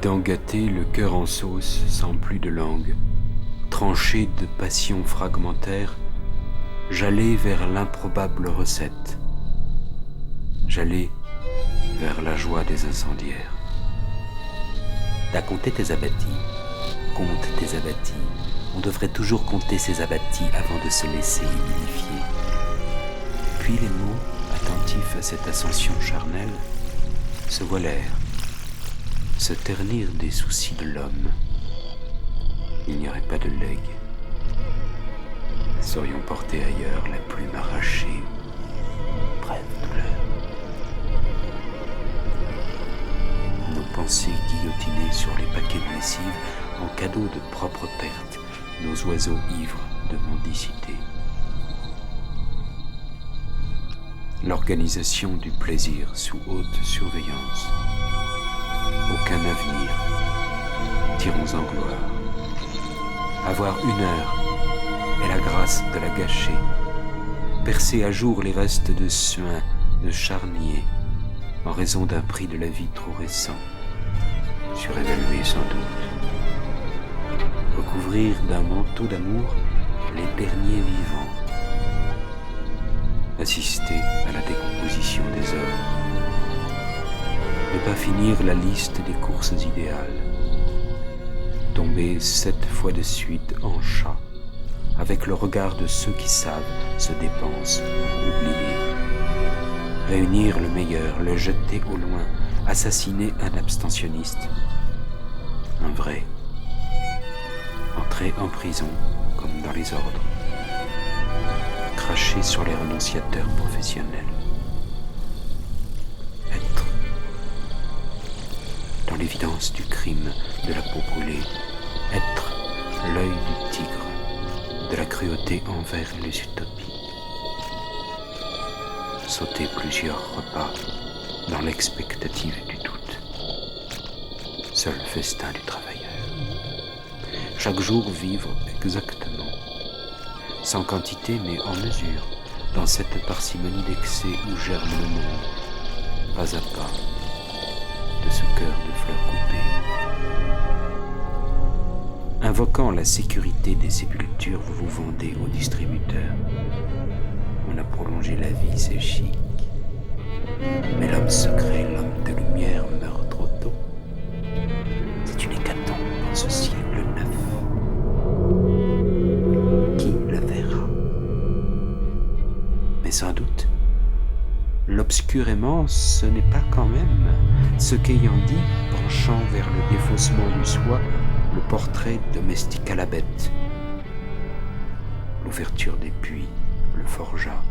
dents gâtées, le cœur en sauce, sans plus de langue, tranché de passions fragmentaires, j'allais vers l'improbable recette. J'allais vers la joie des incendiaires. T'as compté tes abattis, compte tes abattis. On devrait toujours compter ses abattis avant de se laisser humidifier. Puis les mots, attentifs à cette ascension charnelle, se voilèrent, se ternirent des soucis de l'homme. Il n'y aurait pas de legs. Saurions porter ailleurs la plume arrachée. Bref, douleur. Nos pensées guillotinées sur les paquets de lessive en cadeau de propre perte, nos oiseaux ivres de mendicité. L'organisation du plaisir sous haute surveillance. Aucun avenir. Tirons en gloire. Avoir 1 heure est la grâce de la gâcher. Percer à jour les restes de suin, de charnier, en raison d'un prix de la vie trop récent, surévalué sans doute. Recouvrir d'un manteau d'amour les derniers vivants. Assister à la décomposition des hommes. Ne pas finir la liste des courses idéales. Tomber 7 fois de suite en chat, avec le regard de ceux qui savent se dépensent pour oublier. Réunir le meilleur, le jeter au loin, assassiner un abstentionniste, un vrai. Entrer en prison, comme dans les ordres. Cracher sur les renonciateurs professionnels. Être dans l'évidence du crime, de la peau brûlée. Être l'œil du tigre, de la cruauté envers les utopies. Sauter plusieurs repas dans l'expectative du doute. Seul festin du travailleur. Chaque jour vivre exactement, sans quantité mais en mesure, dans cette parcimonie d'excès où germe le monde, pas à pas, de ce cœur de fleurs coupées. Invoquant la sécurité des sépultures, vous vous vendez au distributeur. On a prolongé la vie, c'est chic. Mais l'homme secret, l'homme de lumière meurt trop tôt. C'est une hécatombe dans ce siècle neuf. Qui le verra? Mais sans doute, l'obscurément, ce n'est pas quand même ce qu'ayant dit, penchant vers le défaussement du soi, le portrait domestique à la bête. L'ouverture des puits le forgea.